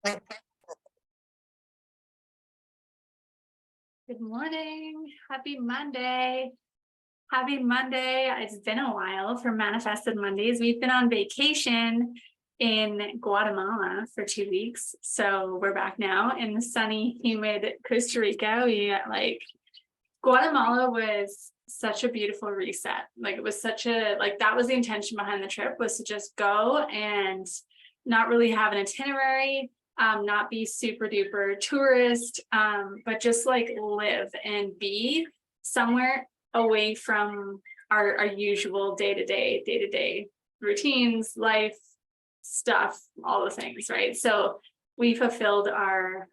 Good morning. Happy Monday. Happy Monday. It's been a while for Manifested Mondays. We've been on vacation in Guatemala for 2 weeks. So we're back now in the sunny, humid Costa Rica. Guatemala was such a beautiful reset. It was that was the intention behind the trip, was to just go and not really have an itinerary, not be super duper tourist, but just live and be somewhere away from our usual day-to-day routines, life stuff, all the things, right? So we fulfilled our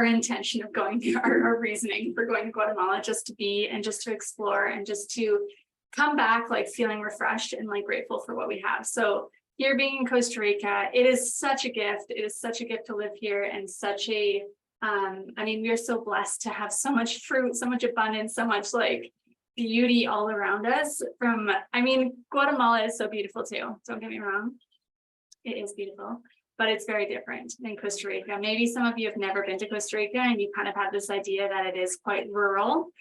intention of going, our reasoning for going to Guatemala, just to be and just to explore and just to come back feeling refreshed and grateful for what we have. So here being in Costa Rica, it is such a gift. It is such a gift to live here, and such a we are so blessed to have so much fruit, so much abundance, so much beauty all around us. Guatemala is so beautiful too. Don't get me wrong. It is beautiful, but it's very different than Costa Rica. Maybe some of you have never been to Costa Rica and you kind of have this idea that it is quite rural.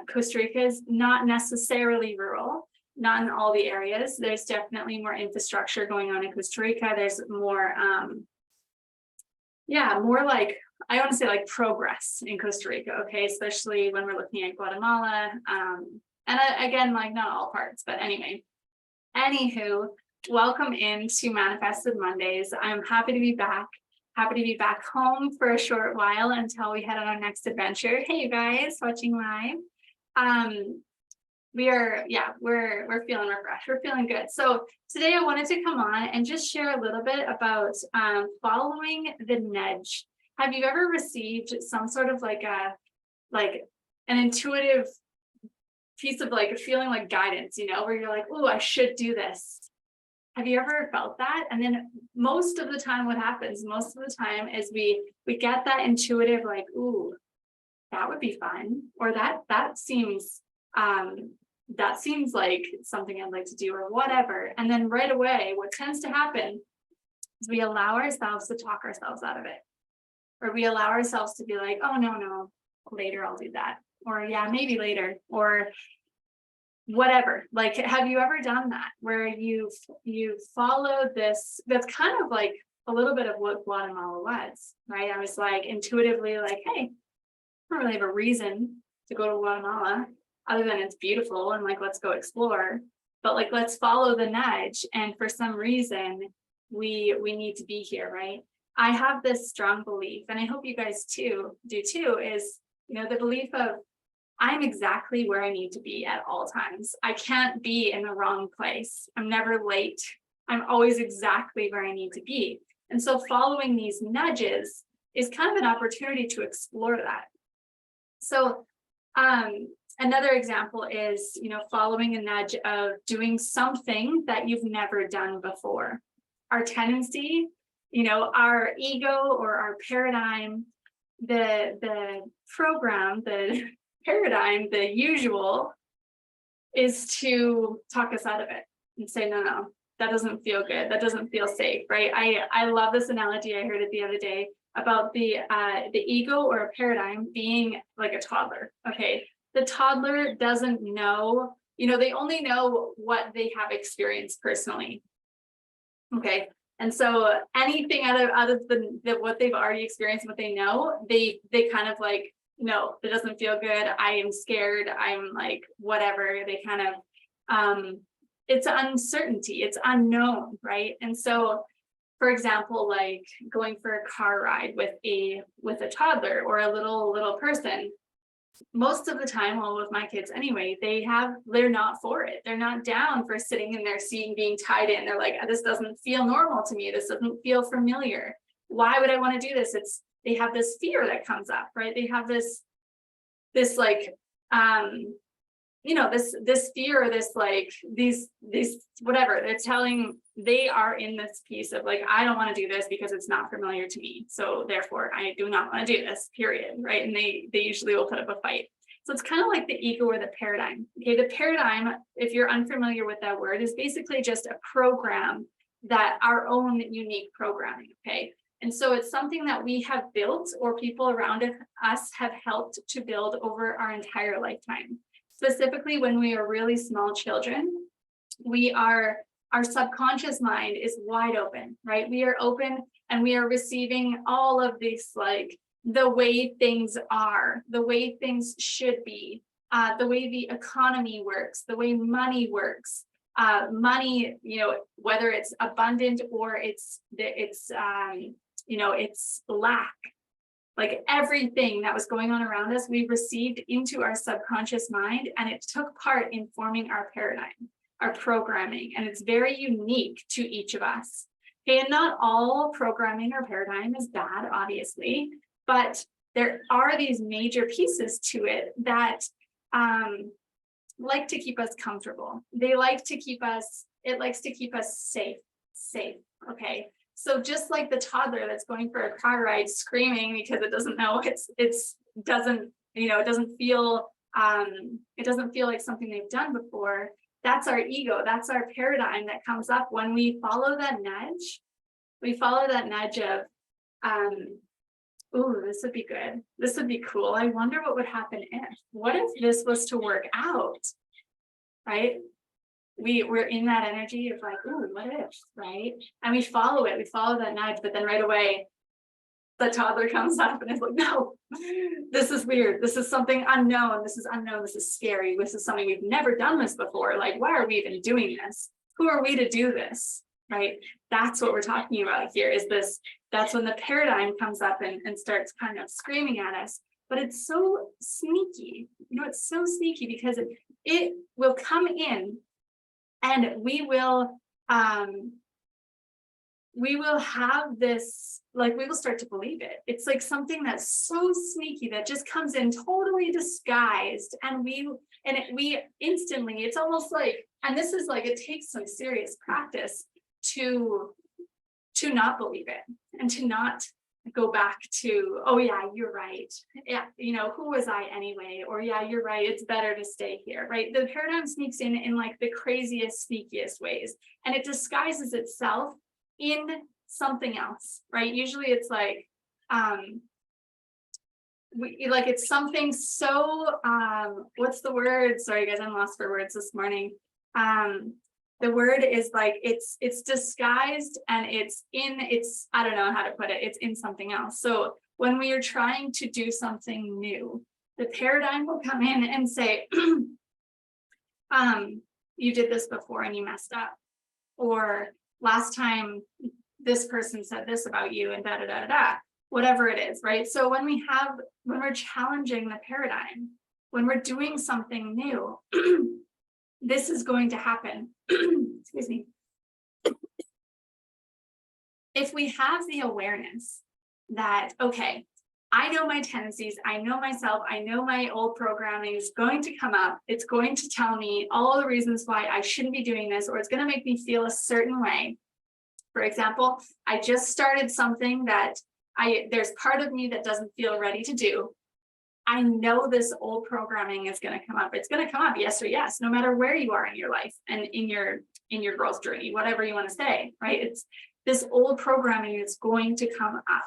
Costa Rica is not necessarily rural, not in all the areas. There's definitely more infrastructure going on in Costa Rica. There's more, I want to say progress in Costa Rica, okay? Especially when we're looking at Guatemala. Again, not all parts, but anyway. Anywho, welcome into Manifested Mondays. I'm happy to be back. Happy to be back home for a short while until we head on our next adventure. Hey, you guys watching live. We're feeling refreshed. We're feeling good. So today I wanted to come on and just share a little bit about following the nudge. Have you ever received some sort of an intuitive piece of feeling guidance, where you're oh, I should do this? Have you ever felt that? And then most of the time, what happens most of the time is we get that intuitive, ooh, that would be fun, or that seems like something I'd like to do, or whatever. And then right away, what tends to happen is we allow ourselves to talk ourselves out of it, or we allow ourselves to be oh, no, later I'll do that, or yeah, maybe later, or whatever. Have you ever done that, where you've followed this? That's kind of a little bit of what Guatemala was, right? I was intuitively hey, I don't really have a reason to go to Guatemala other than it's beautiful and let's go explore, but let's follow the nudge. And for some reason we need to be here, right? I have this strong belief, and I hope you guys do too, is the belief of I'm exactly where I need to be at all times. I can't be in the wrong place. I'm never late. I'm always exactly where I need to be. And so following these nudges is kind of an opportunity to explore that. So another example is, following a nudge of doing something that you've never done before. Our tendency, our ego or our paradigm, the program, the paradigm, the usual, is to talk us out of it and say, no, that doesn't feel good. That doesn't feel safe, right? I love this analogy. I heard it the other day about the ego or a paradigm being like a toddler. Okay, the toddler doesn't know, they only know what they have experienced personally. Okay, and so anything other than what they've already experienced, what they know, they kind of no, it doesn't feel good. I am scared. I'm whatever. They kind of, it's uncertainty. It's unknown, right? And so, for example, going for a car ride with a toddler or a little person, most of the time, well, with my kids anyway, they're not for it. They're not down for sitting in their seat and being tied in. They're this doesn't feel normal to me. This doesn't feel familiar. Why would I want to do this? They have this fear that comes up, right? They have this fear, these whatever. They are in this piece of I don't want to do this because it's not familiar to me. So therefore I do not want to do this, period, right? And they usually will put up a fight. So it's kind of like the ego or the paradigm. Okay, the paradigm, if you're unfamiliar with that word, is basically just a program, that our own unique programming. Okay, And so it's something that we have built, or people around us have helped to build over our entire lifetime. Specifically, when we are really small children, our subconscious mind is wide open, right? We are open and we are receiving all of this, like the way things are, the way things should be, the way the economy works, the way money works. Money, whether it's abundant or it's lack. Like everything that was going on around us, we received into our subconscious mind, and it took part in forming our paradigm, our programming, and it's very unique to each of us. Okay, and not all programming or paradigm is bad, obviously, but there are these major pieces to it that like to keep us comfortable. They like to keep us, it likes to keep us safe, okay? So just like the toddler that's going for a car ride screaming because it doesn't know it doesn't feel like something they've done before. That's our ego. That's our paradigm that comes up when we follow that nudge. We follow that nudge of, ooh, this would be good. This would be cool. I wonder what would happen what if this was to work out, right? We're in that energy of like, ooh, what if, right? And we follow it, we follow that nudge, but then right away, the toddler comes up and is like, no, this is weird. This is something unknown. This is scary. This is something we've never done this before. Like, why are we even doing this? Who are we to do this, right? That's what we're talking about here is this. That's when the paradigm comes up and starts kind of screaming at us. But it's so sneaky. It's so sneaky because it will come in. And we will have this, like, we will start to believe it. It's like something that's so sneaky that just comes in totally disguised. And we instantly, it's almost like, and this is like, it takes some serious practice to not believe it and to not go back to, oh yeah, you're right. Yeah, who was I anyway? Or yeah, you're right. It's better to stay here, right? The paradigm sneaks in like the craziest, sneakiest ways, and it disguises itself in something else, right? Usually it's like, it's something so, what's the word? Sorry guys, I'm lost for words this morning. The word is like, it's disguised and it's, I don't know how to put it. It's in something else. So when we are trying to do something new, the paradigm will come in and say, you did this before and you messed up. Or last time this person said this about you and whatever it is, right? So when we're challenging the paradigm, when we're doing something new, this is going to happen. Excuse me. If we have the awareness that, okay, I know my tendencies, I know myself, I know my old programming is going to come up. It's going to tell me all the reasons why I shouldn't be doing this, or it's going to make me feel a certain way. For example, I just started something that there's part of me that doesn't feel ready to do. I know this old programming is going to come up. It's going to come up, yes or yes, no matter where you are in your life and in your growth journey, whatever you want to say, right? It's this old programming is going to come up.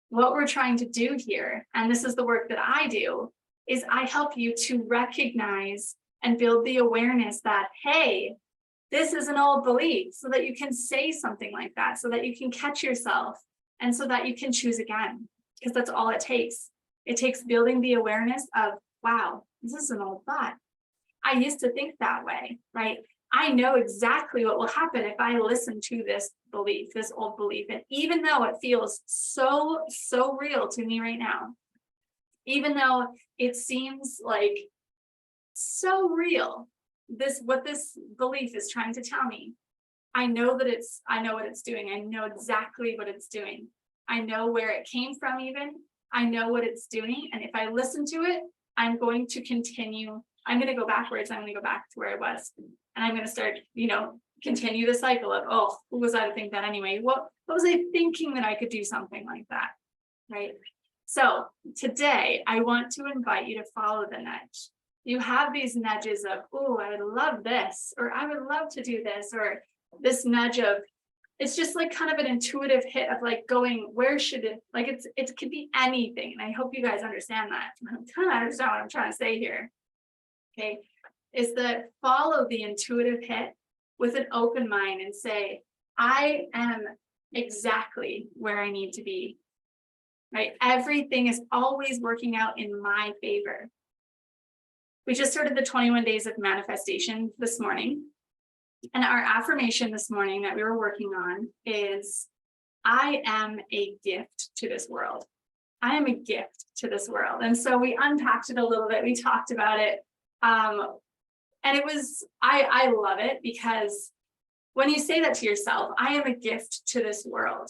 What we're trying to do here, and this is the work that I do, is I help you to recognize and build the awareness that, hey, this is an old belief, so that you can say something like that, so that you can catch yourself, and so that you can choose again, because that's all it takes. It takes building the awareness of, wow, this is an old thought. I used to think that way, right? I know exactly what will happen if I listen to this belief, this old belief. And even though it feels so real to me right now, even though it seems like so real, what this belief is trying to tell me, I know what it's doing. I know exactly what it's doing. I know where it came from even. I know what it's doing. And if I listen to it, I'm going to continue. I'm going to go backwards. I'm going to go back to where I was. And I'm going to start, continue the cycle of, oh, who was I to think that anyway? What was I thinking that I could do something like that? Right. So today I want to invite you to follow the nudge. You have these nudges of, oh, I would love this, or I would love to do this, or this nudge of, it's just like kind of an intuitive hit of like going, where should it, like it could be anything. And I hope you guys understand that. I'm trying to understand what I'm trying to say here. Okay, is that follow the intuitive hit with an open mind and say, I am exactly where I need to be. Right? Everything is always working out in my favor. We just started the 21 days of manifestation this morning. And our affirmation this morning that we were working on is, I am a gift to this world. I am a gift to this world. And so we unpacked it a little bit. We talked about it. And it was, I love it, because when you say that to yourself, I am a gift to this world.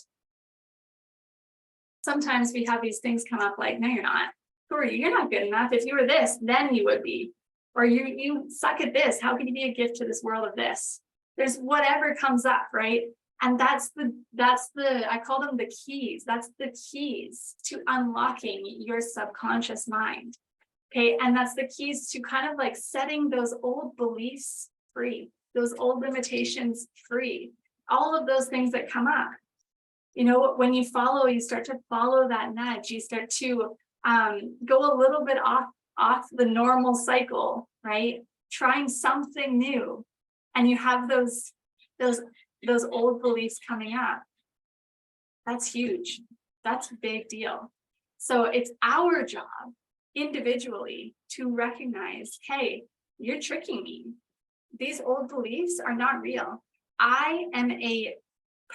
Sometimes we have these things come up like, no, you're not. Who are you? You're not good enough. If you were this, then you would be. Or you suck at this. How can you be a gift to this world of this? There's whatever comes up, right? And that's the, I call them the keys. That's the keys to unlocking your subconscious mind. Okay. And that's the keys to kind of like setting those old beliefs free, those old limitations free, all of those things that come up. You know, when you start to follow that nudge, you start to go a little bit off the normal cycle, right? Trying something new, and you have those old beliefs coming up. That's huge. That's a big deal. So it's our job individually to recognize, hey, you're tricking me. These old beliefs are not real. I am a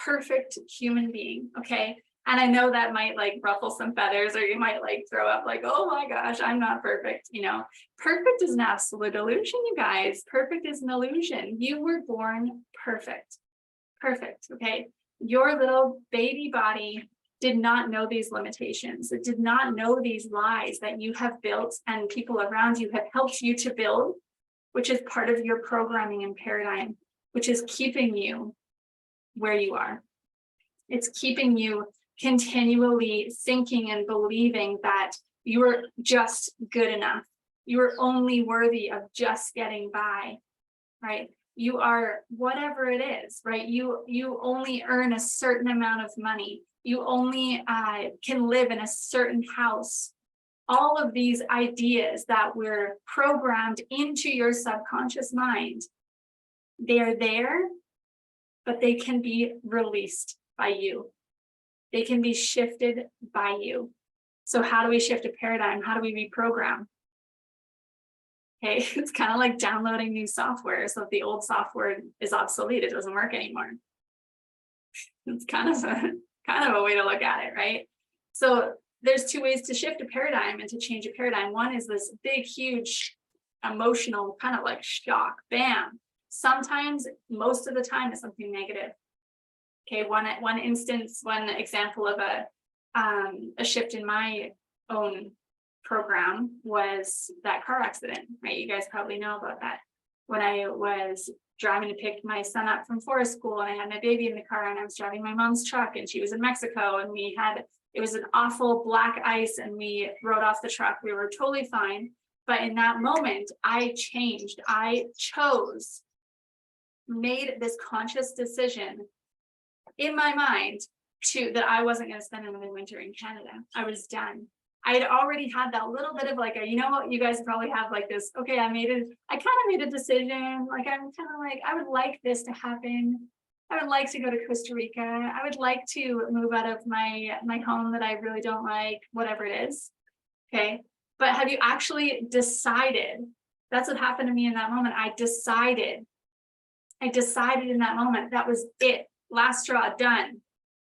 perfect human being, okay? And I know that might like ruffle some feathers, or you might like throw up like, oh my gosh, I'm not perfect. You know, perfect is an absolute illusion, you guys. Perfect is an illusion. You were born perfect. Perfect, okay? Your little baby body did not know these limitations. It did not know these lies that you have built and people around you have helped you to build, which is part of your programming and paradigm, which is keeping you where you are. It's keeping you continually thinking and believing that you are just good enough. You are only worthy of just getting by, right? You are whatever it is, right? You only earn a certain amount of money. You only can live in a certain house. All of these ideas that were programmed into your subconscious mind, they're there, but they can be released by you. They can be shifted by you. So how do we shift a paradigm? How do we reprogram? Okay, it's kind of like downloading new software. So if the old software is obsolete, it doesn't work anymore. It's kind of a way to look at it, right? So there's two ways to shift a paradigm and to change a paradigm. One is this big, huge emotional kind of like shock, bam. Sometimes, most of the time, it's something negative. Okay, one instance, one example of a shift in my own program was that car accident, right? You guys probably know about that. When I was driving to pick my son up from forest school, and I had my baby in the car, and I was driving my mom's truck, and she was in Mexico, and it was an awful black ice, and we rode off the truck. We were totally fine. But in that moment, I chose, made this conscious decision in my mind that I wasn't going to spend another winter in Canada. I was done. I had already had that little bit of like you know what, you guys probably have like this, okay, I kind of made a decision. Like, I'm kind of like, I would like this to happen. I would like to go to Costa Rica. I would like to move out of my home that I really don't like, whatever it is. Okay. But have you actually decided? That's what happened to me in that moment. I decided in that moment. That was it. Last straw, done.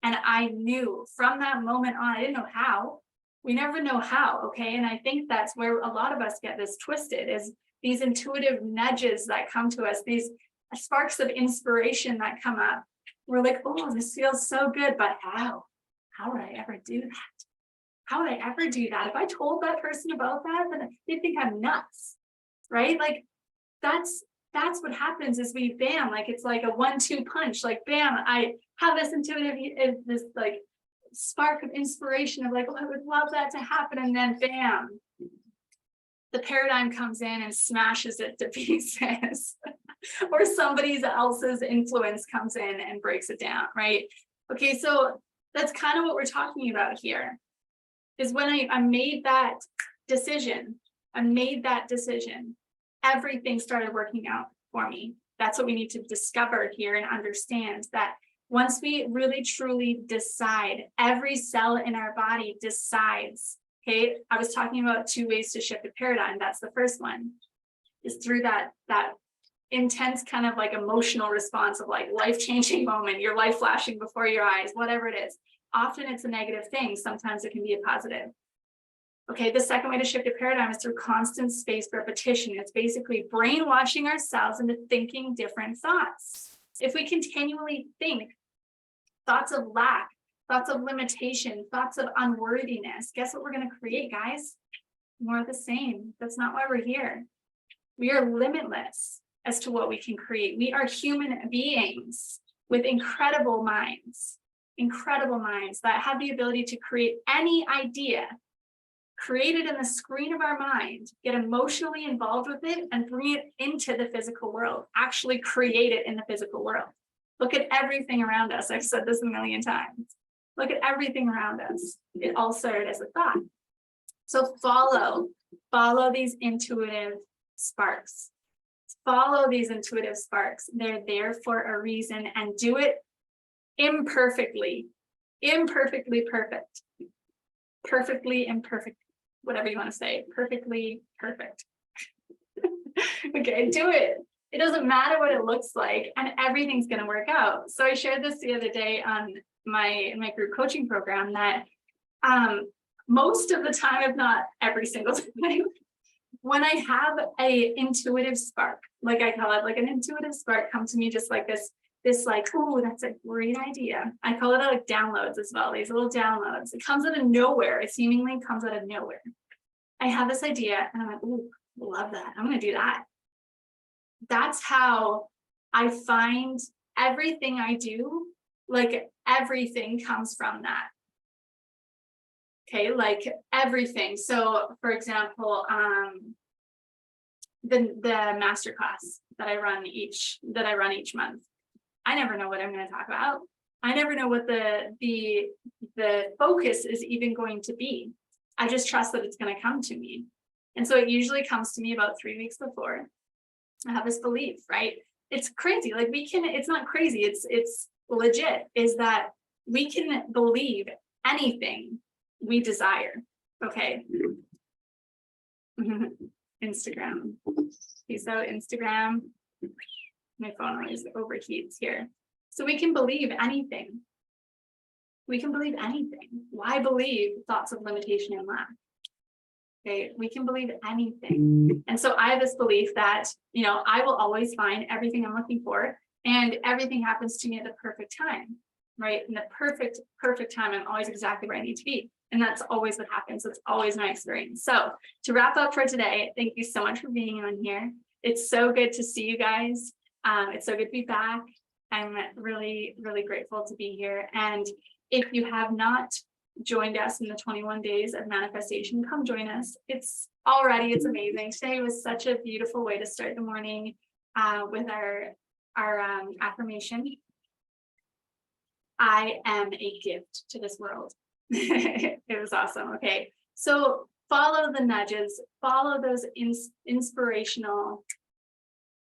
And I knew from that moment on, I didn't know how. We never know how, okay? And I think that's where a lot of us get this twisted, is these intuitive nudges that come to us, these sparks of inspiration that come up. We're like, oh, this feels so good, but how? How would I ever do that? How would I ever do that? If I told that person about that, then they'd think I'm nuts, right? Like, that's what happens is we bam, like it's like a 1-2 punch, like bam, I have this intuitive, this like spark of inspiration of like, oh, I would love that to happen, and then bam, the paradigm comes in and smashes it to pieces. or somebody else's influence comes in and breaks it down, right? Okay, so that's kind of what we're talking about here, is when I made that decision, everything started working out for me. That's what we need to discover here and understand, that once we really truly decide, every cell in our body decides. Okay, I was talking about 2 ways to shift a paradigm. That's the first one, is through that intense kind of like emotional response of like life-changing moment, your life flashing before your eyes, whatever it is. Often it's a negative thing. Sometimes it can be a positive. Okay, the second way to shift a paradigm is through constant spaced repetition. It's basically brainwashing ourselves into thinking different thoughts. If we continually think thoughts of lack, thoughts of limitation, thoughts of unworthiness, guess what we're going to create, guys? More of the same. That's not why we're here. We are limitless as to what we can create. We are human beings with incredible minds that have the ability to create any idea, create it in the screen of our mind, get emotionally involved with it, and bring it into the physical world, actually create it in the physical world. Look at everything around us. I've said this a million times. Look at everything around us. It all started as a thought. So follow these intuitive sparks. Follow these intuitive sparks. They're there for a reason, and do it imperfectly perfect. Perfectly imperfect, whatever you want to say, perfectly perfect. Okay, do it. It doesn't matter what it looks like, and everything's going to work out. So I shared this the other day on my group coaching program, that most of the time, if not every single time, when I have a intuitive spark, like I call it, like an intuitive spark come to me, just like this like, oh, that's a great idea. I call it like downloads as well, these little downloads. It comes out of nowhere. It seemingly comes out of nowhere. I have this idea and I'm like, oh, love that. I'm going to do that. That's how I find everything I do, like everything comes from that. Okay, like everything. So for example, the masterclass that I run each month, I never know what I'm going to talk about. I never know what the focus is even going to be. I just trust that it's going to come to me. And so it usually comes to me about 3 weeks before. I have this belief, right? It's crazy. Like it's not crazy. It's legit, is that we can believe anything we desire. Okay. Instagram. Okay, so Instagram, my phone always overheats here. So we can believe anything. We can believe anything. Why believe thoughts of limitation and lack? Okay, we can believe anything. And so I have this belief that, I will always find everything I'm looking for, and everything happens to me at the perfect time, right? In the perfect time, I'm always exactly where I need to be. And that's always what happens. That's always my experience. So to wrap up for today, thank you so much for being on here. It's so good to see you guys. It's so good to be back. I'm really, really grateful to be here. And if you have not joined us in the 21 days of manifestation, come join us. It's amazing. Today was such a beautiful way to start the morning with our affirmation. I am a gift to this world. It was awesome. Okay, so follow the nudges, follow those inspirational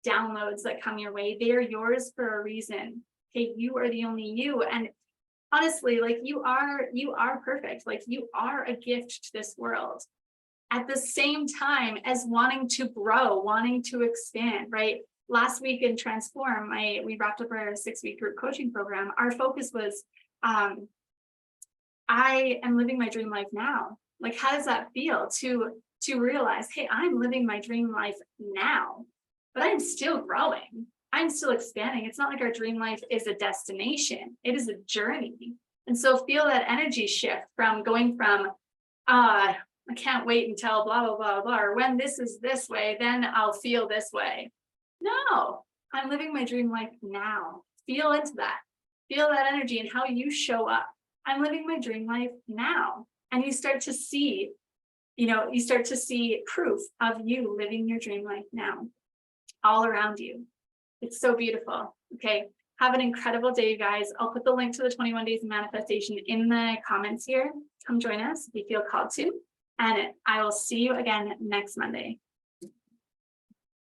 downloads that come your way. They are yours for a reason. Okay, you are the only you. And honestly, like you are perfect. Like you are a gift to this world. At the same time as wanting to grow, wanting to expand, right? Last week in Transform, we wrapped up our 6-week group coaching program. Our focus was, I am living my dream life now. Like, how does that feel to realize, hey, I'm living my dream life now, but I'm still growing. I'm still expanding. It's not like our dream life is a destination. It is a journey. And so feel that energy shift from going from, I can't wait until blah, blah, blah, blah, or when this is this way, then I'll feel this way. No, I'm living my dream life now. Feel into that. Feel that energy and how you show up. I'm living my dream life now. And you start to see, proof of you living your dream life now all around you. It's so beautiful. Okay. Have an incredible day, you guys. I'll put the link to the 21 days of manifestation in the comments here. Come join us if you feel called to. And I will see you again next Monday.